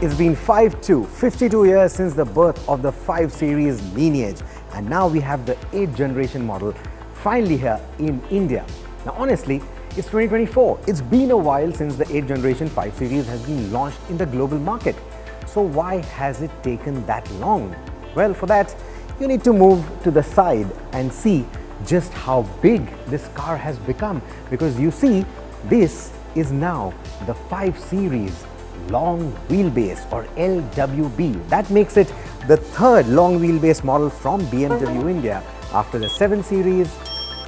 It's been 52 years since the birth of the 5 Series lineage, and now we have the 8th generation model finally here in India. Now honestly, it's 2024. It's been a while since the 8th generation 5 Series has been launched in the global market. So why has it taken that long? Well, for that, you need to move to the side and see just how big this car has become, because you see, this is now the 5 Series Long Wheelbase or LWB. That makes it the 3rd long wheelbase model from BMW India after the 7 Series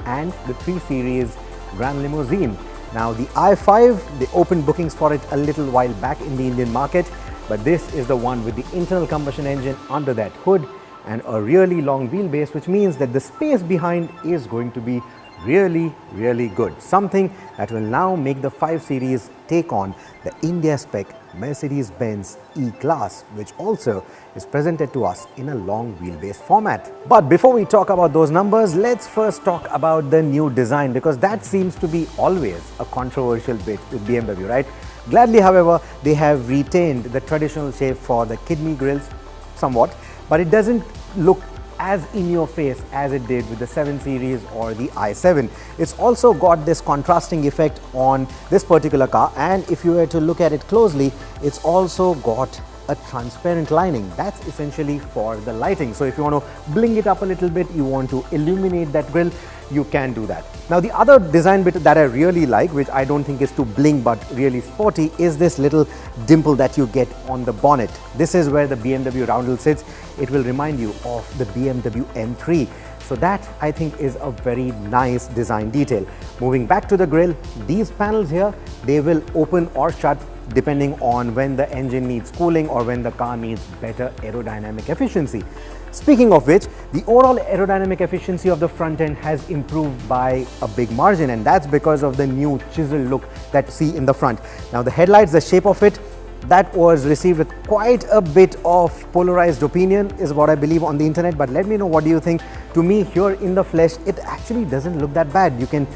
and the 3 Series Gran Limousine. Now the i5, they opened bookings for it a little while back in the Indian market, but this is the one with the internal combustion engine under that hood and a really long wheelbase, which means that the space behind is going to be really good. Something that will now make the 5 Series take on the India spec Mercedes-Benz E-Class, which also is presented to us in a long wheelbase format. But before we talk about those numbers, let's first talk about the new design, because that seems to be always a controversial bit with BMW, right? Gladly, however, they have retained the traditional shape for the kidney grills somewhat, but it doesn't look as in your face as it did with the 7 Series or the i7. It's also got this contrasting effect on this particular car, and if you were to look at it closely, it's also got a transparent lining. That's essentially for the lighting. So if you want to bling it up a little bit, you want to illuminate that grille, you can do that. Now the other design bit that I really like, which I don't think is too bling but really sporty, is this little dimple that you get on the bonnet. This is where the BMW roundel sits. It will remind you of the BMW M3. So that, I think, is a very nice design detail. Moving back to the grille, these panels here, they will open or shut depending on when the engine needs cooling or when the car needs better aerodynamic efficiency. Speaking of which, the overall aerodynamic efficiency of the front end has improved by a big margin, and that's because of the new chiseled look that you see in the front. Now the headlights, the shape of it, that was received with quite a bit of polarized opinion, is what I believe on the internet, but let me know what do you think. To me, here in the flesh, it actually doesn't look that bad. You can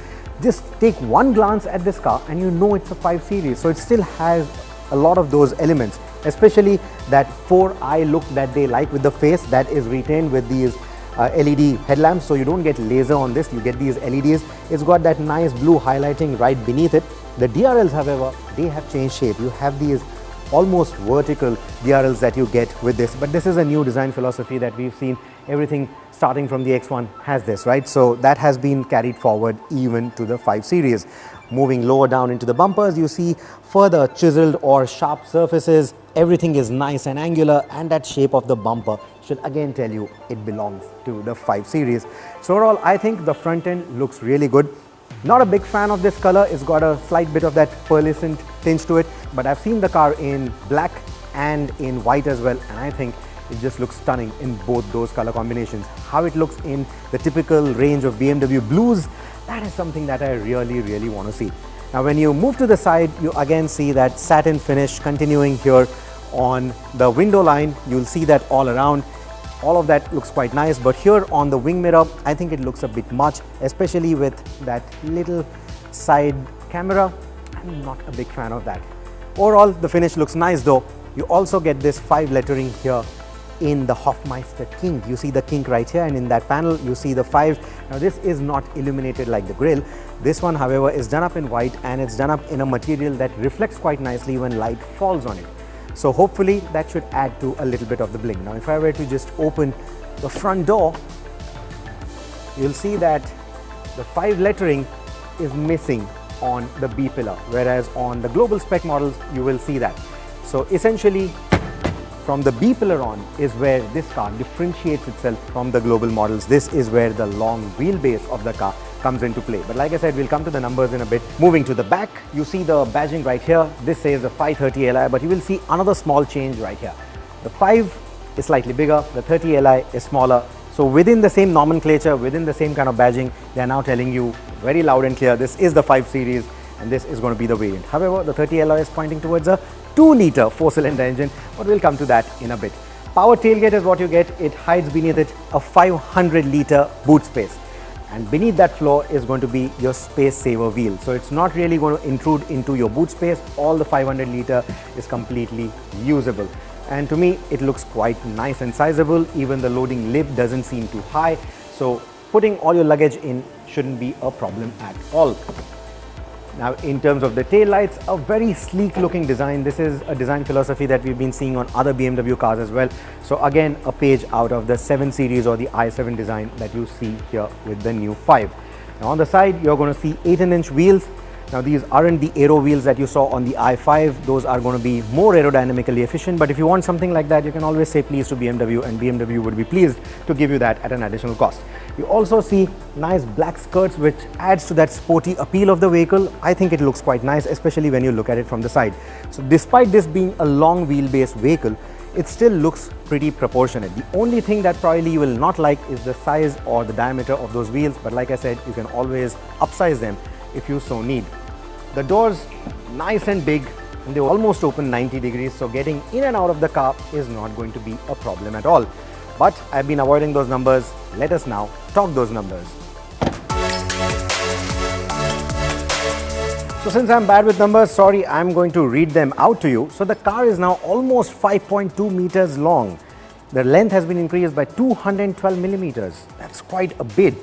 just take one glance at this car and you know it's a 5 Series. So it still has a lot of those elements, especially that 4-eye look that they like with the face, that is retained with these LED headlamps. So you don't get laser on this, you get these LEDs. It's got that nice blue highlighting right beneath it. The DRLs, however, they have changed shape. You have these almost vertical DRLs that you get with this, but this is a new design philosophy that we've seen. Everything starting from the X1 has this, right? So that has been carried forward even to the 5 Series. Moving lower down into the bumpers, you see further chiseled or sharp surfaces. Everything is nice and angular, and that shape of the bumper should again tell you it belongs to the 5 Series. So overall, I think the front end looks really good. Not a big fan of this color. It's got a slight bit of that pearlescent tinge to it, but I've seen the car in black and in white as well, and I think it just looks stunning in both those color combinations. How it looks in the typical range of BMW blues, that is something that I really want to see. Now when you move to the side, you again see that satin finish continuing here on the window line. You'll see that all around. All of that looks quite nice, but here on the wing mirror, I think it looks a bit much, especially with that little side camera. I'm not a big fan of that. Overall, the finish looks nice though. You also get this 5 lettering here in the Hofmeister kink. You see the kink right here, and in that panel you see the 5. Now this is not illuminated like the grille. This one, however, is done up in white, and it's done up in a material that reflects quite nicely when light falls on it. So hopefully that should add to a little bit of the bling. Now if I were to just open the front door, you'll see that the 5 lettering is missing on the B pillar, whereas on the global spec models you will see that. So essentially from the B pillar on is where this car differentiates itself from the global models. This is where the long wheelbase of the car comes into play. But like I said, we'll come to the numbers in a bit. Moving to the back, you see the badging right here. This says the 530 Li, but you will see another small change right here. The 5 is slightly bigger, the 30 Li is smaller. So within the same nomenclature, within the same kind of badging, they are now telling you very loud and clear, this is the 5 Series and this is going to be the variant. However, the 30 Li is pointing towards a 2-liter 4-cylinder engine, but we'll come to that in a bit. Power tailgate is what you get. It hides beneath it a 500-liter boot space. and beneath that floor is going to be your space saver wheel. So it's not really going to intrude into your boot space. All the 500 litre is completely usable. And to me, it looks quite nice and sizable. Even the loading lip doesn't seem too high. So putting all your luggage in shouldn't be a problem at all. Now, in terms of the tail lights, a very sleek looking design. This is a design philosophy that we've been seeing on other BMW cars as well. So again, a page out of the 7 Series or the i7 design that you see here with the new 5. Now on the side, you're going to see 18-inch wheels. Now these aren't the aero wheels that you saw on the i5. Those are going to be more aerodynamically efficient. But if you want something like that, you can always say please to BMW, and BMW would be pleased to give you that at an additional cost. You also see nice black skirts, which adds to that sporty appeal of the vehicle. I think it looks quite nice, especially when you look at it from the side. So despite this being a long wheelbase vehicle, it still looks pretty proportionate. The only thing that probably you will not like is the size or the diameter of those wheels. But like I said, you can always upsize them if you so need. The doors nice and big, and they almost open 90 degrees, so getting in and out of the car is not going to be a problem at all. But I've been avoiding those numbers. Let us now talk those numbers. So since I'm bad with numbers, sorry, I'm going to read them out to you. So the car is now almost 5.2 meters long. The length has been increased by 212 millimeters. That's quite a bit.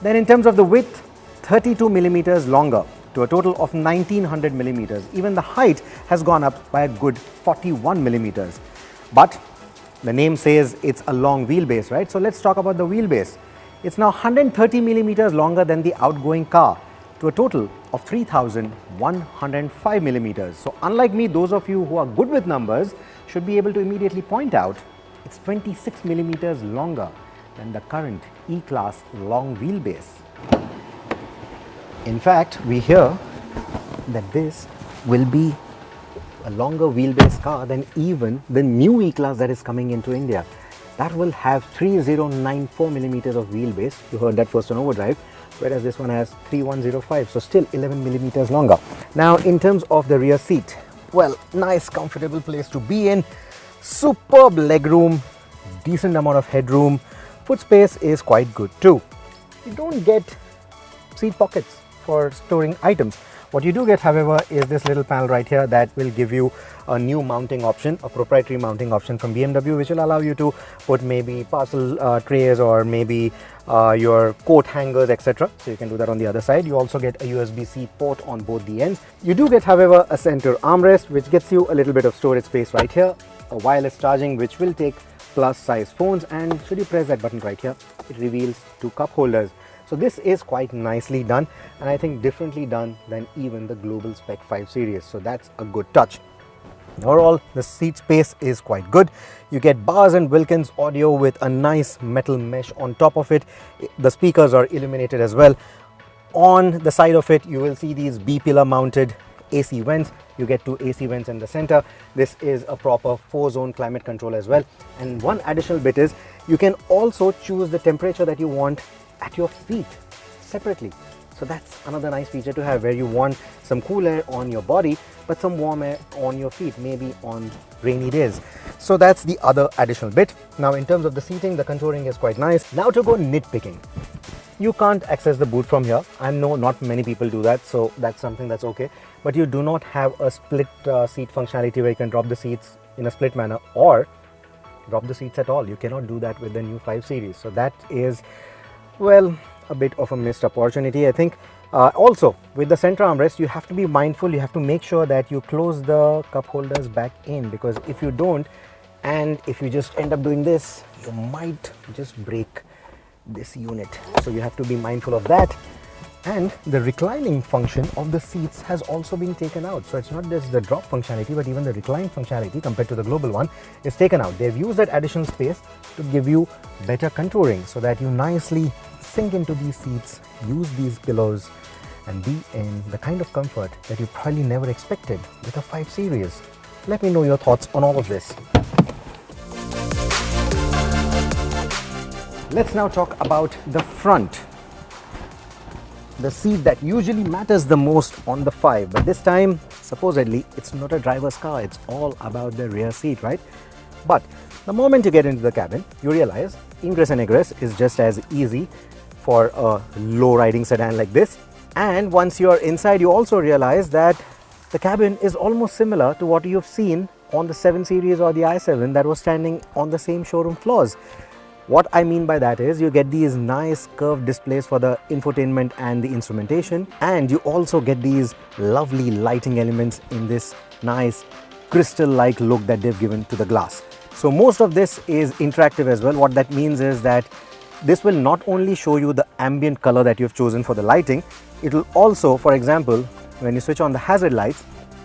Then in terms of the width, 32 millimeters longer, to a total of 1900 millimeters. Even the height has gone up by a good 41 millimeters. But the name says it's a long wheelbase, right? So let's talk about the wheelbase. It's now 130 millimeters longer than the outgoing car, to a total of 3105 millimeters. So unlike me, those of you who are good with numbers should be able to immediately point out it's 26 millimeters longer than the current E-Class long wheelbase. In fact, we hear that this will be a longer wheelbase car than even the new E-Class that is coming into India. That will have 3094 millimeters of wheelbase. You heard that first on overdrive, whereas this one has 3105, so still 11 millimeters longer. Now, in terms of the rear seat, well, nice, comfortable place to be in. Superb legroom, decent amount of headroom. Foot space is quite good too. You don't get seat pockets for storing items. What you do get, however, is this little panel right here that will give you a new mounting option, a proprietary mounting option from BMW, which will allow you to put maybe parcel trays or maybe your coat hangers, etc. So you can do that on the other side. You also get a USB-C port on both the ends. You do get, however, a center armrest, which gets you a little bit of storage space right here, a wireless charging, which will take plus size phones, and should you press that button right here, it reveals 2 cup holders. So this is quite nicely done, and I think differently done than even the global spec 5 Series. So that's a good touch. Overall, the seat space is quite good. You get Bose and Wilkins audio with a nice metal mesh on top of it. The speakers are illuminated as well. On the side of it, you will see these B-pillar mounted AC vents. You get 2 AC vents in the center. This is a proper 4-zone climate control as well. And one additional bit is you can also choose the temperature that you want at your feet separately. So that's another nice feature to have, where you want some cool air on your body but some warm air on your feet, maybe on rainy days. So that's the other additional bit. Now, in terms of the seating, the contouring is quite nice. Now to go nitpicking. You can't access the boot from here. I know not many people do that, so that's something that's okay. But you do not have a split seat functionality where you can drop the seats in a split manner or drop the seats at all. You cannot do that with the new 5 Series. So that is, well, a bit of a missed opportunity, I think. Also, with the center armrest, you have to be mindful. You have to make sure that you close the cup holders back in, because if you don't, and if you just end up doing this, you might just break this unit. So you have to be mindful of that. And the reclining function of the seats has also been taken out. So it's not just the drop functionality, but even the recline functionality compared to the global one is taken out. They've used that additional space to give you better contouring so that you nicely sink into these seats, use these pillows, and be in the kind of comfort that you probably never expected with a 5 Series. Let me know your thoughts on all of this. Let's now talk about the front. The seat that usually matters the most on the 5, but this time, supposedly, it's not a driver's car. It's all about the rear seat, right? But the moment you get into the cabin, you realize ingress and egress is just as easy for a low riding sedan like this. And once you are inside, you also realize that the cabin is almost similar to what you've seen on the 7 Series or the i7 that was standing on the same showroom floors. What I mean by that is you get these nice curved displays for the infotainment and the instrumentation, and you also get these lovely lighting elements in this nice crystal-like look that they've given to the glass. So most of this is interactive as well. What that means is that this will not only show you the ambient color that you've chosen for the lighting, it will also, for example, when you switch on the hazard lights,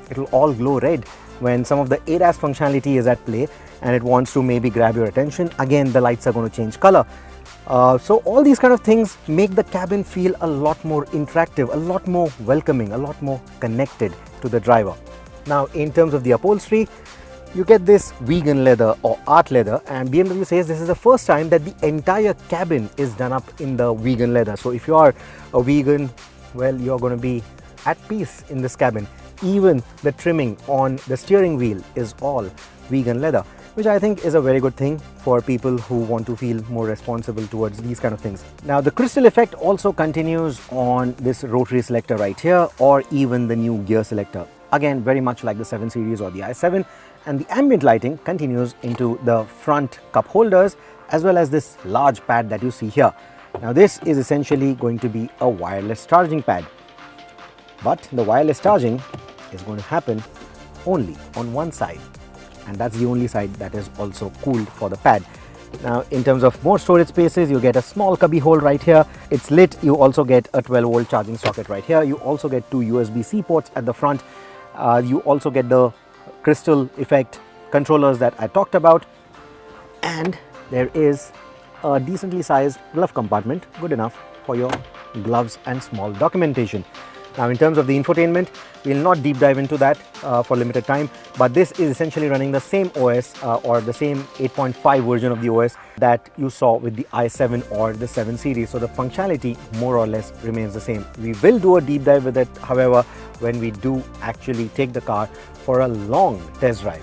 it will all glow red. When some of the ADAS functionality is at play and it wants to maybe grab your attention, again the lights are going to change color. So all these kind of things make the cabin feel a lot more interactive, a lot more welcoming, a lot more connected to the driver. Now in terms of the upholstery, you get this vegan leather or art leather, and BMW says this is the first time that the entire cabin is done up in the vegan leather. So if you are a vegan, well, you're going to be at peace in this cabin. Even the trimming on the steering wheel is all vegan leather, which I think is a very good thing for people who want to feel more responsible towards these kind of things. Now the crystal effect also continues on this rotary selector right here, or even the new gear selector. Again, very much like the 7 Series or the i7, and the ambient lighting continues into the front cup holders as well as this large pad that you see here. Now this is essentially going to be a wireless charging pad, but the wireless charging is going to happen only on one side, and that's the only side that is also cooled for the pad. Now in terms of more storage spaces, you get a small cubby hole right here. It's lit. You also get a 12-volt charging socket right here. You also get 2 USB-C ports at the front. You also get the crystal effect controllers that I talked about, and there is a decently sized glove compartment, good enough for your gloves and small documentation. Now in terms of the infotainment, we will not deep dive into that for limited time, but this is essentially running the same OS or the same 8.5 version of the OS that you saw with the i7 or the 7 Series. So the functionality more or less remains the same. We will do a deep dive with it, however, when we do actually take the car for a long test drive.